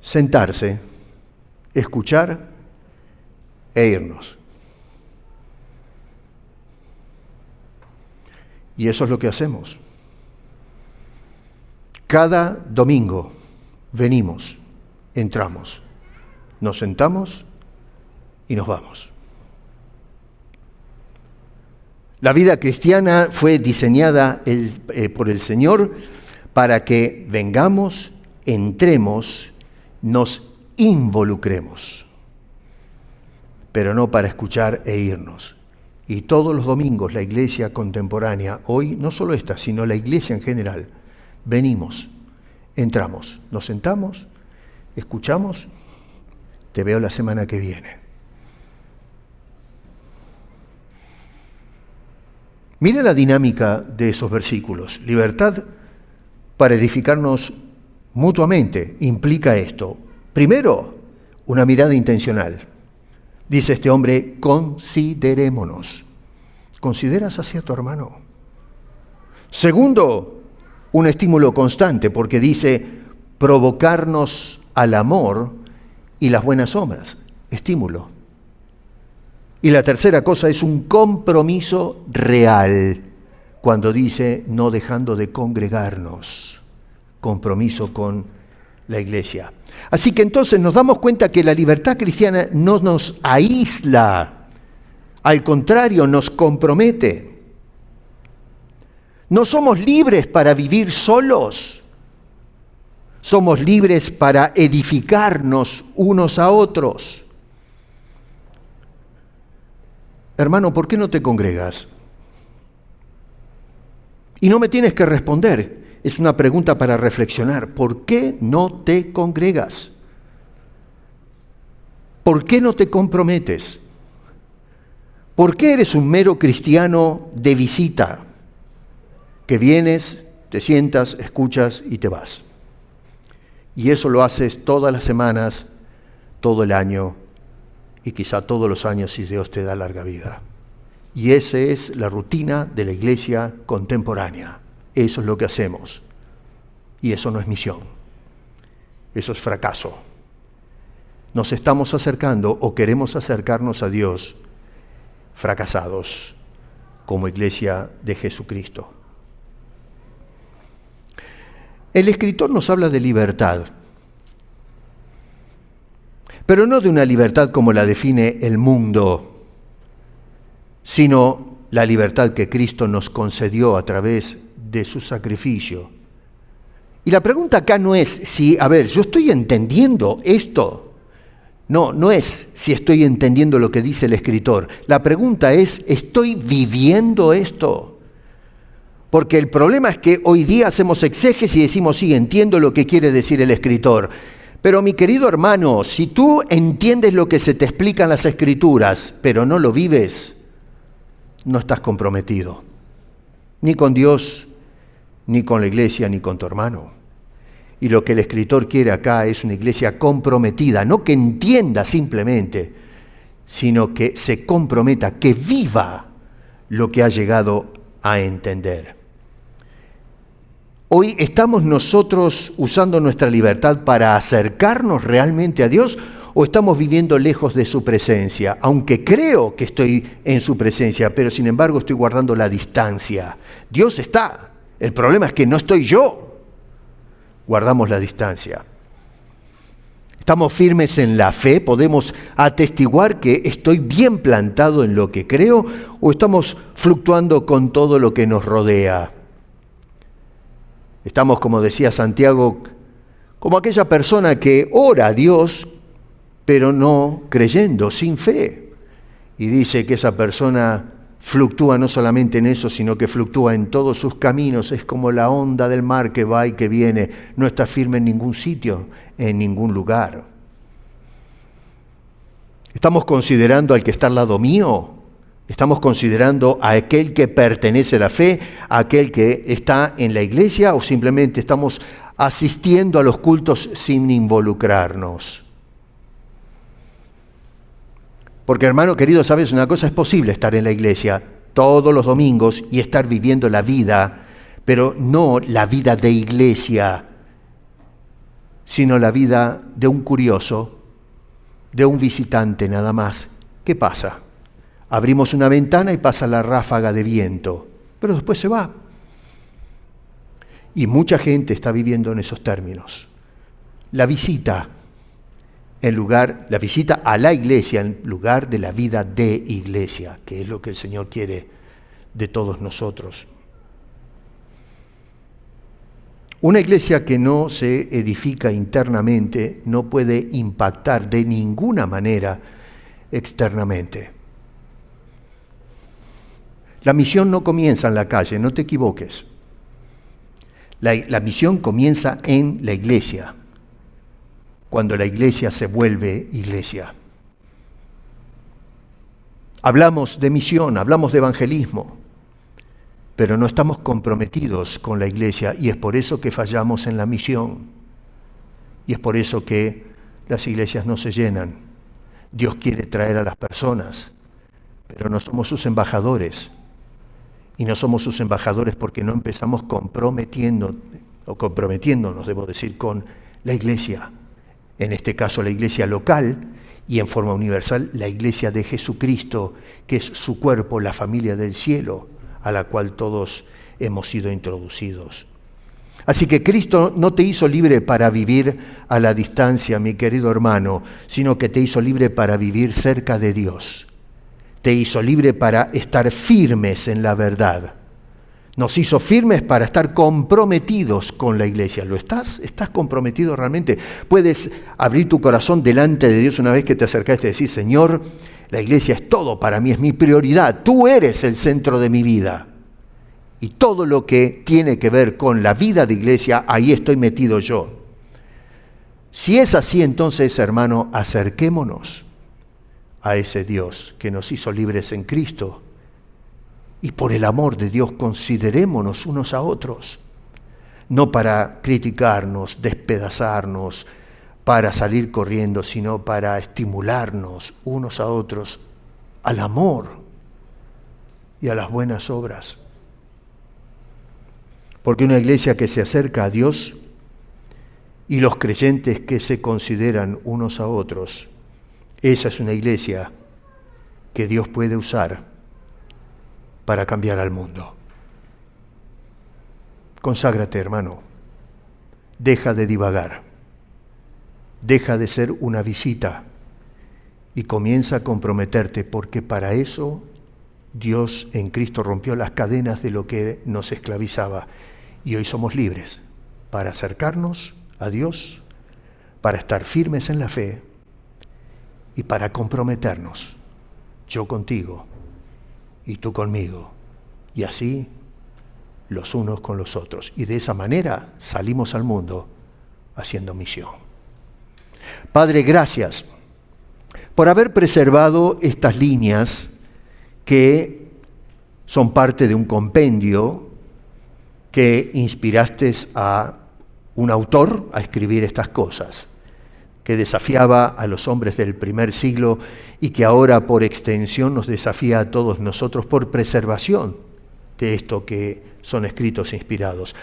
sentarse, escuchar e irnos. Y eso es lo que hacemos. Cada domingo venimos, entramos, nos sentamos y nos vamos. La vida cristiana fue diseñada por el Señor para que vengamos, entremos, nos involucremos, pero no para escuchar e irnos. Y todos los domingos la iglesia contemporánea, hoy no solo esta, sino la iglesia en general, venimos, entramos, nos sentamos, escuchamos, te veo la semana que viene. Mira la dinámica de esos versículos. Libertad para edificarnos mutuamente implica esto. Primero, una mirada intencional. Dice este hombre, considerémonos. ¿Consideras así a tu hermano? Segundo, un estímulo constante, porque dice provocarnos al amor y las buenas obras. Estímulo. Y la tercera cosa es un compromiso real, cuando dice no dejando de congregarnos. Compromiso con la iglesia. Así que entonces nos damos cuenta que la libertad cristiana no nos aísla, al contrario, nos compromete. No somos libres para vivir solos, somos libres para edificarnos unos a otros. Hermano, ¿por qué no te congregas? Y no me tienes que responder, es una pregunta para reflexionar. ¿Por qué no te congregas? ¿Por qué no te comprometes? ¿Por qué eres un mero cristiano de visita? Que vienes, te sientas, escuchas y te vas. Y eso lo haces todas las semanas, todo el año, y quizá todos los años si Dios te da larga vida. Y esa es la rutina de la iglesia contemporánea. Eso es lo que hacemos. Y eso no es misión. Eso es fracaso. Nos estamos acercando o queremos acercarnos a Dios fracasados como iglesia de Jesucristo. El escritor nos habla de libertad. Pero no de una libertad como la define el mundo, sino la libertad que Cristo nos concedió a través de su sacrificio. Y la pregunta acá no es si, yo estoy entendiendo esto. No es si estoy entendiendo lo que dice el escritor. La pregunta es, ¿estoy viviendo esto? Porque el problema es que hoy día hacemos exégesis y decimos, sí, entiendo lo que quiere decir el escritor. Pero mi querido hermano, si tú entiendes lo que se te explica en las Escrituras, pero no lo vives, no estás comprometido, ni con Dios, ni con la iglesia, ni con tu hermano. Y lo que el escritor quiere acá es una iglesia comprometida, no que entienda simplemente, sino que se comprometa, que viva lo que ha llegado a entender. Hoy estamos nosotros usando nuestra libertad para acercarnos realmente a Dios o estamos viviendo lejos de su presencia, aunque creo que estoy en su presencia, pero sin embargo estoy guardando la distancia. Dios está El problema es que no estoy yo. Guardamos la distancia. ¿Estamos firmes en la fe? ¿Podemos atestiguar que estoy bien plantado en lo que creo? ¿O estamos fluctuando con todo lo que nos rodea? Estamos, como decía Santiago, como aquella persona que ora a Dios, pero no creyendo, sin fe. Y dice que esa persona fluctúa no solamente en eso, sino que fluctúa en todos sus caminos. Es como la onda del mar que va y que viene. No está firme en ningún sitio, en ningún lugar. ¿Estamos considerando al que está al lado mío? ¿Estamos considerando a aquel que pertenece a la fe, a aquel que está en la iglesia, o simplemente estamos asistiendo a los cultos sin involucrarnos? Porque, hermano querido, sabes una cosa, es posible estar en la iglesia todos los domingos y estar viviendo la vida, pero no la vida de iglesia, sino la vida de un curioso, de un visitante nada más. ¿Qué pasa? Abrimos una ventana y pasa la ráfaga de viento, pero después se va. Y mucha gente está viviendo en esos términos. La visita a la iglesia en lugar de la vida de iglesia, que es lo que el Señor quiere de todos nosotros. Una iglesia que no se edifica internamente no puede impactar de ninguna manera externamente. La misión no comienza en la calle, no te equivoques. La misión comienza en la iglesia, cuando la iglesia se vuelve iglesia. Hablamos de misión, hablamos de evangelismo, pero no estamos comprometidos con la iglesia y es por eso que fallamos en la misión. Y es por eso que las iglesias no se llenan. Dios quiere traer a las personas, pero no somos sus embajadores. Y no somos sus embajadores porque no empezamos comprometiéndonos, debo decir, con la iglesia. En este caso la iglesia local y en forma universal la iglesia de Jesucristo, que es su cuerpo, la familia del cielo, a la cual todos hemos sido introducidos. Así que Cristo no te hizo libre para vivir a la distancia, mi querido hermano, sino que te hizo libre para vivir cerca de Dios. Te hizo libre para estar firmes en la verdad. Nos hizo firmes para estar comprometidos con la iglesia. ¿Lo estás? ¿Estás comprometido realmente? Puedes abrir tu corazón delante de Dios una vez que te acercaste y decir: Señor, la iglesia es todo para mí, es mi prioridad. Tú eres el centro de mi vida. Y todo lo que tiene que ver con la vida de iglesia, ahí estoy metido yo. Si es así, entonces, hermano, acerquémonos a ese Dios que nos hizo libres en Cristo. Y por el amor de Dios, considerémonos unos a otros. No para criticarnos, despedazarnos, para salir corriendo, sino para estimularnos unos a otros al amor y a las buenas obras. Porque una iglesia que se acerca a Dios y los creyentes que se consideran unos a otros, esa es una iglesia que Dios puede usar para cambiar al mundo. Conságrate, hermano. Deja de divagar. Deja de ser una visita y comienza a comprometerte, porque para eso Dios en Cristo rompió las cadenas de lo que nos esclavizaba y hoy somos libres para acercarnos a Dios, para estar firmes en la fe y para comprometernos, yo contigo y tú conmigo, y así los unos con los otros. Y de esa manera salimos al mundo haciendo misión. Padre, gracias por haber preservado estas líneas que son parte de un compendio que inspiraste a un autor a escribir estas cosas, que desafiaba a los hombres del primer siglo y que ahora por extensión nos desafía a todos nosotros por preservación de esto que son escritos inspirados.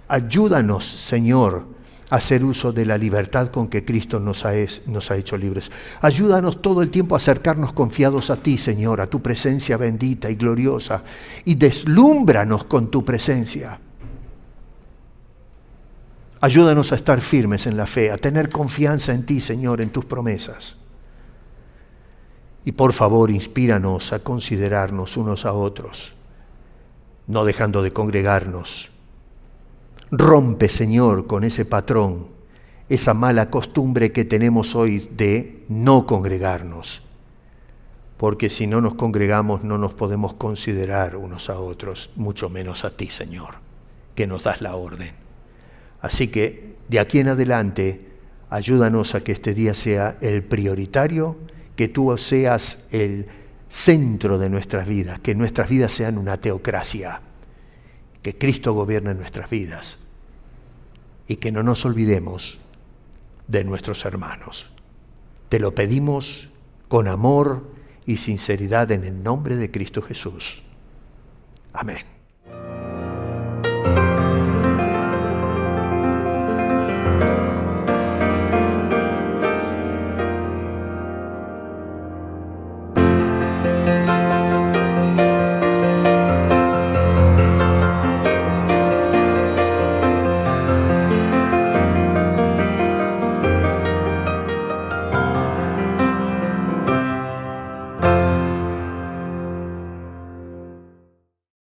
Ayúdanos, Señor, a hacer uso de la libertad con que Cristo nos ha hecho libres. Ayúdanos todo el tiempo a acercarnos confiados a ti, Señor, a tu presencia bendita y gloriosa, y deslúmbranos con tu presencia. Ayúdanos a estar firmes en la fe, a tener confianza en ti, Señor, en tus promesas. Y por favor, inspíranos a considerarnos unos a otros, no dejando de congregarnos. Rompe, Señor, con ese patrón, esa mala costumbre que tenemos hoy de no congregarnos. Porque si no nos congregamos no nos podemos considerar unos a otros, mucho menos a ti, Señor, que nos das la orden. Así que de aquí en adelante, ayúdanos a que este día sea el prioritario, que tú seas el centro de nuestras vidas, que nuestras vidas sean una teocracia, que Cristo gobierne nuestras vidas y que no nos olvidemos de nuestros hermanos. Te lo pedimos con amor y sinceridad en el nombre de Cristo Jesús. Amén.